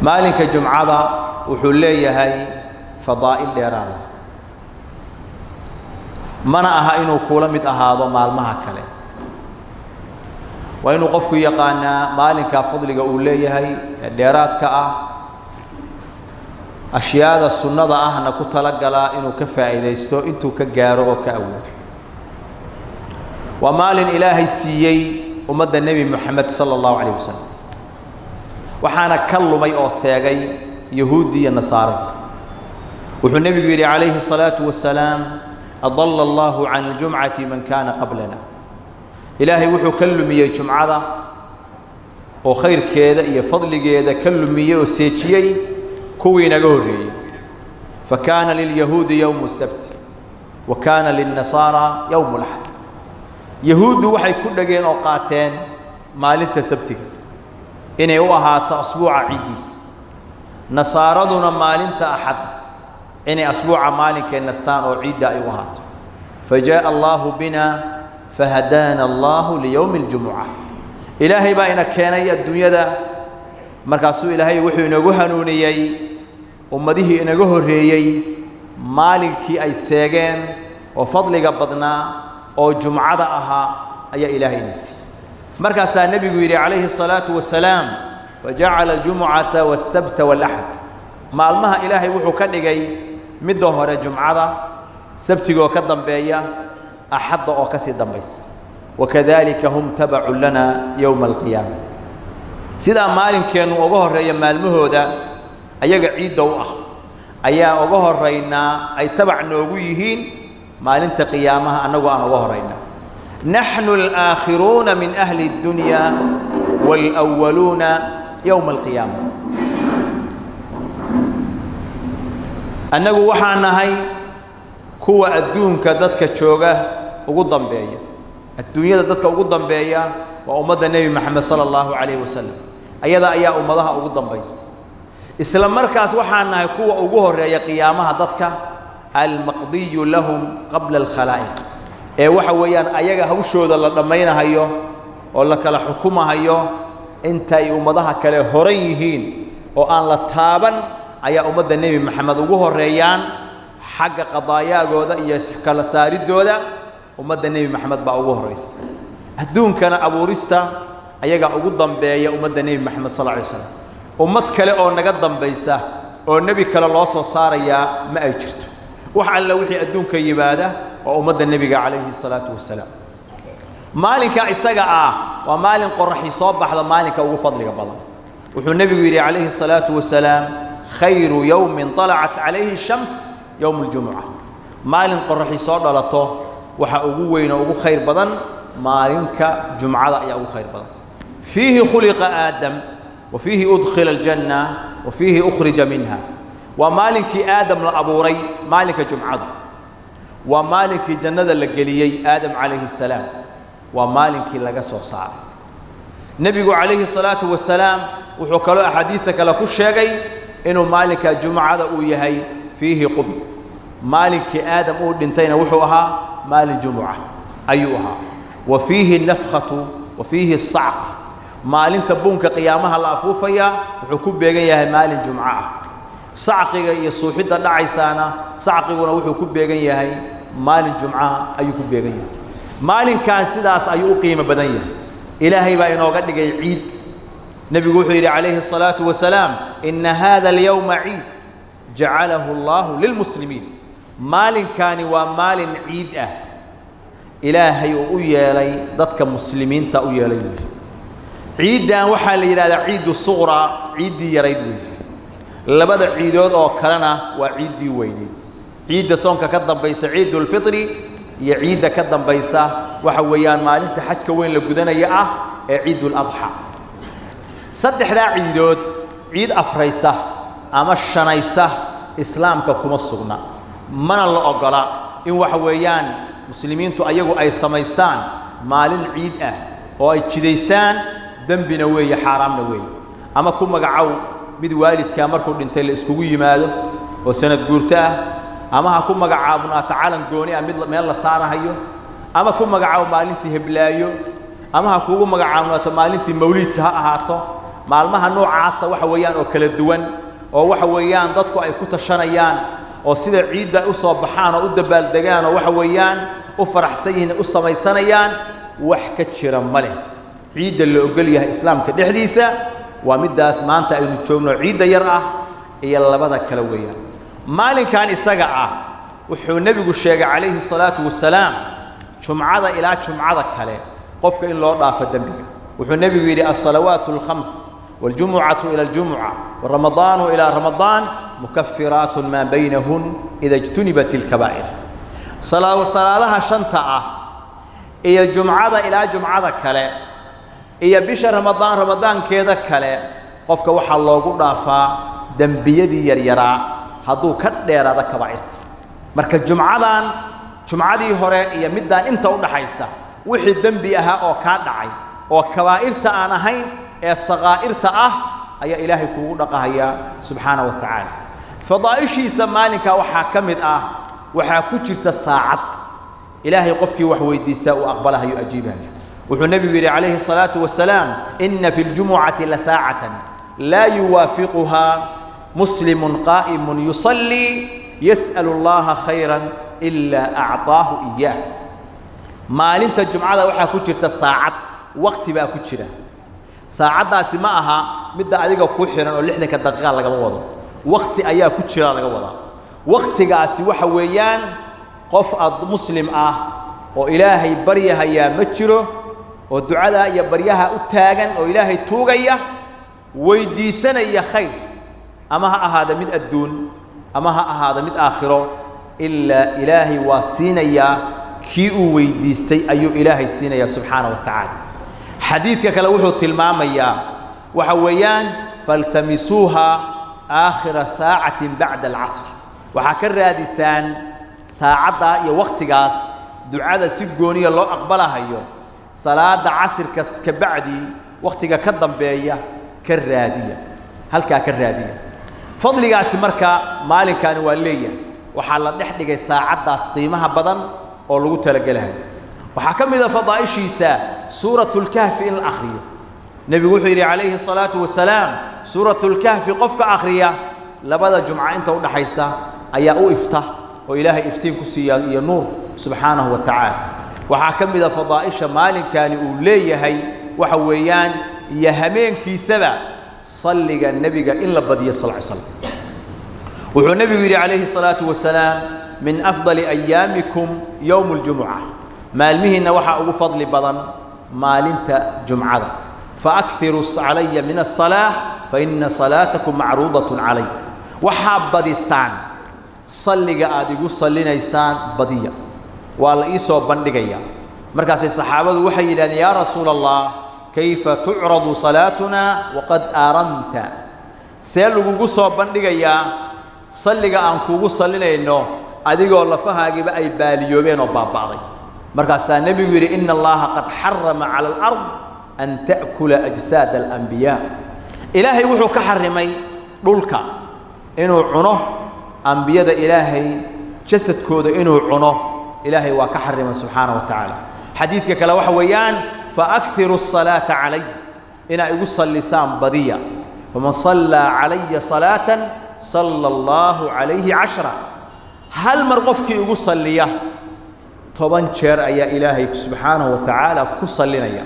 مالك جمعة وحلية هاي فضائل ديرانا mana aha inuu kula mid ahaado maalmaha kale waa inuu qofku yaqaana maalinka fadliga uu leeyahay dheeraadka ah ashyaada sunnada ahna ku tala gala inuu ka faa'iideysto intuu ka gaaro oo ka awoodo waa maalin ilaahay siiyay ummadda nabi Muhammad sallallahu alayhi wasallam waxaana kalumay oo seegay yahuudi iyo nasaarada wuxuu nabigu yiri alayhi salatu wassalaam أضل الله عن الجمعة من كان قبلنا إلهي وحو كلمي جمعة وخير كذا يفضل كذا كلمي وسيتشي كوي نجوري فكان لليهود يوم السبت وكان للنصارى يوم الأحد يهود وحي كل جين أوقاتين ما للتسبت إن يوها أسبوع عيديس نصارى دون ما لنت أحد إن أسبوع مالك النستان وعيد أيوهات فجاء الله بنا فهدانا الله ليوم الجمعة إلهي بأينا كان الدنيا دا مركزو إلهي وحي نجوه نونيي أمده نجوه ريي مالك أي سجن وفضل قبضنا أو جمعة أها أي إلهي نسي مركز النبي عليه الصلاة والسلام فجعل الجمعة والسبت والأحد مالمها إلهي وحو كنجي مدة هورة جمعة سبتي وكدم بيا أحد أو كسي دمبيس وكذلك هم تبع لنا يوم القيامة سيدا مالين كانوا أوغه رأي مالمهودا أيها عيد دوء أيها أوغه رأينا أي تبع نوغيهين مالين تقيامها أنه أنا أوغه رأينا نحن الآخرون من أهل الدنيا والأولون يوم القيامة أنه وحنا هاي كوا الدون كدتك شوجة وقدم بيا الدنيا دتك وقدم بيا وأمد النبي محمد صلى الله عليه وسلم أيضا أيا أمضها وقدم بيس إسلام مركز وحنا هاي كوا وجوه رأي قيامها دتك المقضي لهم قبل الخلائق وحويان أيا هوشوا ذا لمينا هيو ولا كلا حكومة هيو أنت أمضها كله هريهين وأن لا تابن أيا أمد النبي محمد وجوه الريان حق قضايا جودا يسكال سارد جودا أمد النبي محمد بقى وجوه رئيس هدون كان أبو ريستا أيا قدام بيا أمد النبي محمد صلى الله عليه وسلم أمد كلا أو نقدم بيسه أو النبي كلا الله صار يا ما أجرت وحال وحي أدون كيبادة وأمد النبي عليه الصلاة والسلام مالك إسقى ومالك قرح يصبح هذا مالك وفضل قبضه وحو النبي عليه الصلاة والسلام خير يوم طلعت عليه الشمس يوم الجمعة مالين قرحي صار لطه وحأقوين أقو خير بدن مالين كجمعة يا أقو خير بدن فيه خلق آدم وفيه أدخل الجنة وفيه أخرج منها ومالك آدم لأبوري مالك جمعة ومالك جنة لقليي آدم عليه السلام ومالك لقصو صار نبي عليه الصلاة والسلام وحكى أحاديثك لكل شيء إنه مالك جمعة ويهي فيه قبي مالك آدم أودنتين وحوها مال الجمعة أيها وفيه النفخة وفيه الصعقة مال تبونك قيامها الأفوفية وحكوب بيجيها مال الجمعة صعقة يصوحد العيسانة صعقة وحكوب بيجيها مال الجمعة أيكوب بيجيها مال كان سداس أيو قيمة بدنية إلهي بأنه قد عيد نبي وحي عليه الصلاة والسلام إن هذا اليوم عيد جعله الله للمسلمين مال كان ومال عيد إلهي ويالي ضدك مسلمين تأويالي عيد وحال إلى عيد الصغرى عيد يريد لبدا عيدود أو كلنا وعيد ويني عيد صونك كدم بيس عيد الفطر يعيد كدم بيسا وحويان مال تحج كوين لبدنا يا عيد الأضحى صدح لا عيدود عيد أفريسة أما الشنايسة إسلام ككم الصغنى من الله أقرأ إن وحويان مسلمين تأيجوا أي سمايستان مال عيد أو أي تشديستان دم بنوي حرام نوي أما كم مجعو مد والد كامر كل إنتل إسكوي ماله وسنة جورته أما هكم مجعبنا تعلم جوني أمد ما الله صار هيو أما كم مجعو مالنتي هبلايو أما هكم مجعبنا تمالنتي مولد كهاتو maalmaha noocaasa waxa weeyaan oo kala duwan oo waxa weeyaan dadku ay ku tashanayaan oo sida ciidda u soo baxaan oo u dabaaldegaan oo waxa weeyaan u faraxsan yihiin u samaysanayaan wax ka jira male ciidda la ogol yahay islaamka dhexdiisa waa midaas maanta aynu joogno ciidda yar ah iyo labada kala weeyaan maalinkan isaga ah wuxuu nabigu sheegay calayhi salaatu wasalaam jumcada ilaa jumcada kale qofka in loo dhaafo dambiga wuxuu nabigu yidhi as-salawaatu al-khams والجمعة إلى الجمعة ورمضان إلى رمضان مكفرات ما بينهن إذا اجتنبت الكبائر صلاة شنطة إيا جمعة إلى جمعة كلا إيا بشهر رمضان كذا كلا قفك وحى الله قد رافع دنبيدي يريرا هذو كدير هذا كبائر مركز جمعة دي هراء إيا مدان أنت ولا حيسا وحي دنبيها أو كادعي أو كبائر أنا هين الصغائر أي إلهي كود قهيا سبحانه وتعالى فضائشي سمالك وحاكمت وحاكوتشرت الساعات إلهي قفك وحوي ديستاء وأقبلها يؤجيبها والنبي عليه الصلاة والسلام إن في الجمعة لساعة لا يوافقها مسلم قائم يصلي يسأل الله خيرا إلا أعطاه إياه ما لنت الجمعة وحاكوتشرت الساعات وقت بقى كوتشرة saacadaasi ma aha midda adiga ku xiran oo 60 daqiiqo laga wado waqti ayaa ku jira laga wada waqtigaasi waxa weeyaan qof muslim ah oo ilaahay baryahaya ma jiro oo ducada iyo baryaha u taagan oo ilaahay tuugaya weydiisanaya khayr ama ha ahaada mid adduun ama ha ahaada mid aakhiro illa ilaahay waasinaya kii uu weydiistay ayuu ilaahay siinaya subhanahu wa ta'ala حديثك كلا وحو تلماميا وحويان فالتمسوها آخر ساعة بعد العصر وحكر رادسان ساعة يا وقت قاس دعاء سجوني الله أقبلها يو صلاة عصر كبعدي وقتك كدم بيا كرادية هل كرادية فضل قاس مركا مالك كان وليا وحال نحدق ساعة قيمها بدن ولو تلقلها وحكم إذا فضائشي سورة الكهف إلى الآخرية نبي وحيري عليه الصلاة والسلام سورة الكهف قفك آخرية لبدا جمعة أنت ودا حيسا أياء إفتح وإلهي إفتين كسي يا نور سبحانه وتعالى وحكم إذا فضائش مال كان أولي هي وحويان يهمين كي سبع صلق النبي إلا بدي صلى الله عليه وسلم والنبي عليه الصلاة والسلام من أفضل أيامكم يوم الجمعة مالمهن وحا فضل بدن مالنت جمعة فأكثروا علي من الصلاة فإن صلاتكم معروضة علي وحاب بدي السان صلي قادقوا صلينا إسان بدية والإيسو بندقيا مركز الصحابة وحي يا رسول الله كيف تعرض صلاتنا وقد آرمت سيلو قصو بندقيا صلي قانكو صلينا إنه أدقوا الله فهاقب أي باليومين وباباضي مركز النبي يقول إن الله قد حرم على الأرض أن تأكل أجساد الأنبياء إلهي وحو كحرمي دولك إنه عنه أنبياء إلهي جسد كود إنه عنه إلهي وكحرم سبحانه وتعالى حديثك كلا وحويان فأكثر الصلاة علي إن يقص اللسان بديا ومن صلى علي صلاة صلى الله عليه 10 هل مرغفك يقص الليه طبعاً شر أي إلهي سبحانه وتعالى كصلنا يا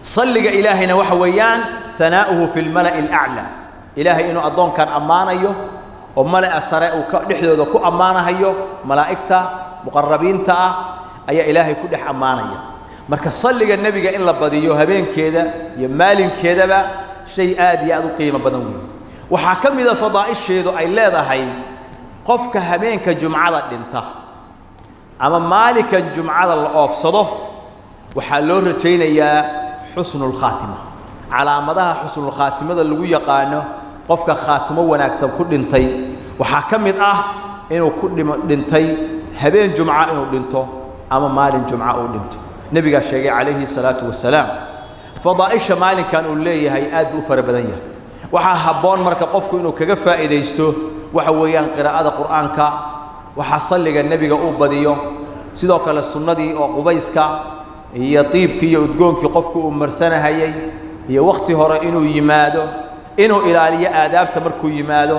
صلّى إلهنا وحويان ثناؤه في الملأ الأعلى إلهي إنه أضون كان أمانة يو وملأ السراء ونحن كو أمانة هيو ملائكته مقربين تا أي إلهي كل أمانة يا مركز صلّى النبي إلا بديو هبين كذا يمال كذا بقى شيء آدي أدو قيمة بدنوي وحكم إذا فضاء الشيء أي لا ذا هي قفك هبين كجمعة الانتهى أما مالك الجمعة الأفصده وحلون رجينا يا حسن الخاتمة على مدى حسن الخاتمة اللي يقانه قفك خاتمه ونكسب كل انتي وحكمت إنه كل انتي هبين جمعة إنه دنتو أما مال جمعة أو دنتو نبي الشيء عليه الصلاة والسلام فضائش مالك كانوا لي هيئات بوفر بدنيا وحابون مركب قفك إنه كجفة إذا يستو وحويان قراءة القرآن كا وحصل لك النبي أو بديو سيدوك السنة دي أو قبيسك هي طيب كي يدقون كي قفك مرسنة هي iyo waqti hore inuu yimaado inuu ilaaliyo aadaabta markuu yimaado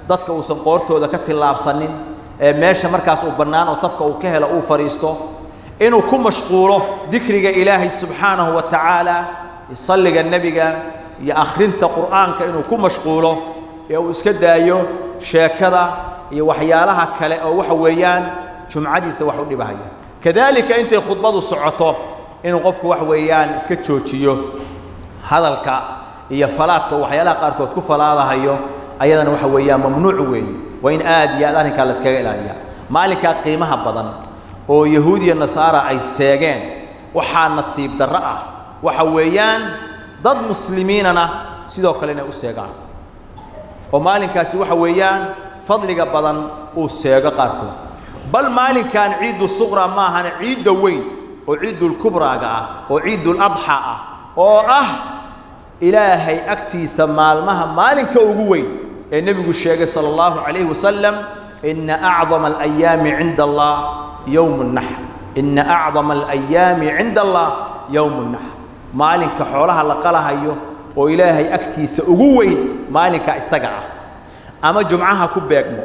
dadka uusan qoortooda ka tilaabsanin ee meesha markaas uu bannaan oo safka uu ka helo uu fariisto inuu ku mashquulo dikriga ilaahay subxaanahu wa tacaala salliga nebiga iyo akhrinta qur'aanka inuu ku mashquulo ee uu iska daayo sheekada iyo waxyaalaha kale oo waxa weeyaan jumcadiisa wax u dhibahaya kadalika intay khudbadu socoto inuu qofku wax weeyaan iska joojiyo hadalka iyo falaadka waxyaalaha qaarkood ku falaadahayo ayadana waxa weeyaan mamnuuc weeye waa in aad iyo aad arrinkaa la iskaga ilaaliyaa maalinkaa qiimaha badan oo yahuud iyo nasaara ay seegeen waxaa nasiib darro ah waxa weeyaan dad muslimiinana sidoo kale inay u seegaan oo maalinkaasi waxa weeyaan fadliga badan uu seego qaarkood bal maalinkan ciidu suqra ma ahan ciidda weyn oo ciidul kubraaga ah oo ciidul adxa ah oo ah ilaahay agtiisa maalmaha maalinka ugu weyn ee nabigu sheegay sallallahu alayhi wasallam inna a'zama al-ayami 'inda Allah yawm an-nahr inna a'zama al-ayami 'inda Allah yawm an-nahr maalinka xoolaha la qalahayo oo ilaahay agtiisa ugu weyn maalinka isaga ah ama jumcaha ku beegmo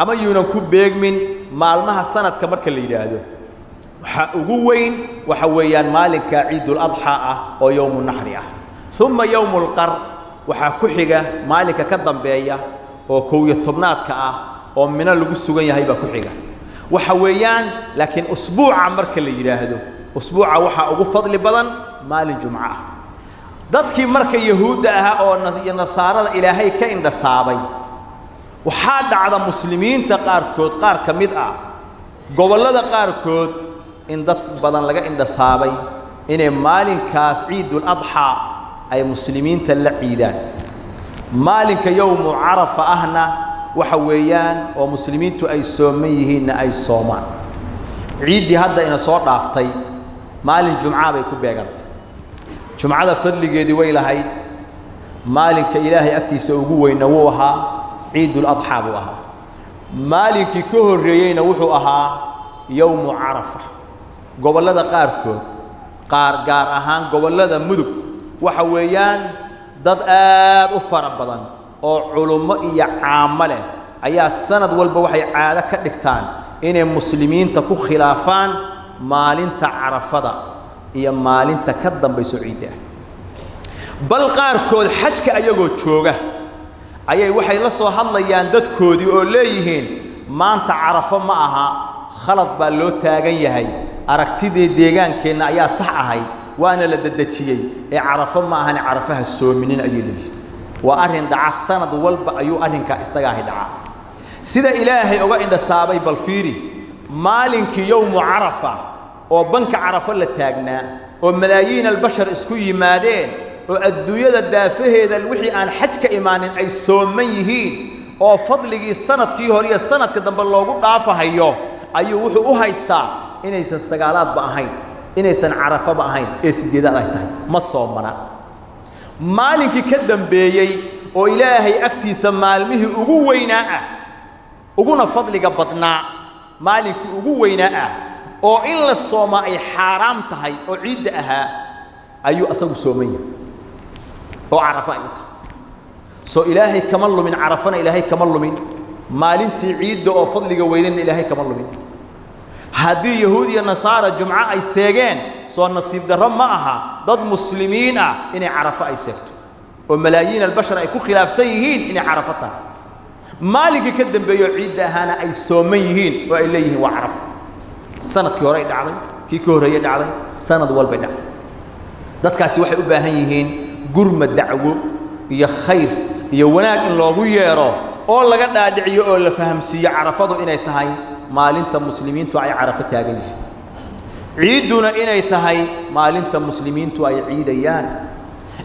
ama yuunan ku beegmin maalmaha sanadka marka la yiraahdo waxa ugu weyn waxa weeyaan maalinka ciidul adxa ah oo yawm an-nahr ah thumma yawm al-qar waxa ku xiga maalinka ka dambeeya oo 11aadka ah oo mina lagu sugan yahay ba ku xiga waxa weeyaan laakiin usbuuca marka la yiraahdo usbuuca waxa ugu fadli badan maalin jumca ah dadkii marka yahuuda ah oo nasaarada ilaahay ka indhasaabay waxa dhacda muslimiinta qaar ka mid ah gobolada qaarkood in dad badan laga indhasaabay inay maalinkaas ciidul adxa ay muslimiinta la ciidaan maalinka yawmu arafa ahna waxa weeyaan oo muslimiintu ay sooman yihiin ay soomaan ciidi hadda ina soo dhaaftay maalin jumca bay ku beegantay jumcada fadligeedii way lahayd maalinka ilaahay agtiisa ugu weyna wuu ahaa ciidul adxa buu ahaa maalinkii ka horeeyayna wuxuu ahaa yawmu arafa gobolada qaarkood gaar ahaan gobolada mudug waxa weeyaan dad aad u fara badan oo culummo iyo caamo leh ayaa sanad walba waxay caado ka dhigtaan inay muslimiinta ku khilaafaan maalinta carafada iyo maalinta ka dambayso ciidda bal qaarkood xajka ayagoo jooga ayay waxay la soo hadlayaan dadkoodii oo leeyihiin maanta carafo ma aha khalad baa loo taagan yahay aragtidii deegaankeenna ayaa sax ahayd waana la dadajiyay ee carafo ma ahan carafaha soominin ayay leeyihiin waa arrin dhaca sanad walba ayuu arrinka isaga ahi dhaca sida ilaahay uga indhasaabay bal fiiri maalinkii yawmu carafa oo banka carafo la taagnaa oo malaayiin albashar isku yimaadeen oo adduunyada daafaheeda wixii aan xaj ka imaanin ay sooman yihiin oo fadligii sanadkii hore iyo sanadka dambe loogu dhaafahayo ayuu wuxuu u haystaa inaysan sagaalaadba ahayn inaysan carafaba ahayn ee sideedaad ay tahay ma soomana maalinkii ka dambeeyay oo ilaahay agtiisa maalmihii ugu weynaa ah uguna fadliga badnaa maalinkii ugu weynaa ah oo in la sooma ay xaraam tahay oo ciid ahaa ayuu asagu sooman yahay oo carafa ay tahay soo ilaahay kama lumin carafana ilaahay kama lumin maalintii ciid oo fadliga weynina ilaahay kama lumin haddii yahuud iyo nasaara jumca ay seegeen soo nasiib darro ma aha dad muslimiin ah inay carafo ay seegto oo malaayiin albashar ay ku khilaafsan yihiin inay carafo tahay maalinkii ka dambeeyo ciidda ahaana ay sooman yihiin oo ay leeyihiin waa carafo sanadkii hore ay dhacday kii ka horreeyay dhacday sanad walbay dhacday dadkaasi waxay u baahan yihiin gurma dacwo iyo khayr iyo wanaag in loogu yeero oo laga dhaadhiciyo oo la fahamsiiyo carafadu inay tahay maalinta muslimiintu ay carafo taagan yihiin ciiduna inay tahay maalinta muslimiintu ay ciidayaan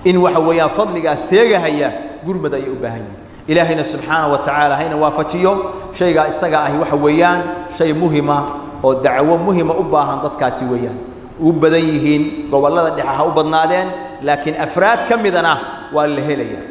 in waxa weeyaan fadligaas seegahaya gurmad ay u baahan yihiin ilaahayna subxaanahu wa tacaala hayna waafajiyo shaygaa isaga ahi waxa weeyaan shay muhima oo dacwo muhima u baahan dadkaasi weeyaan u badan yihiin gobollada dhexe ha u badnaadeen laakiin afraad ka midana waa la helayaa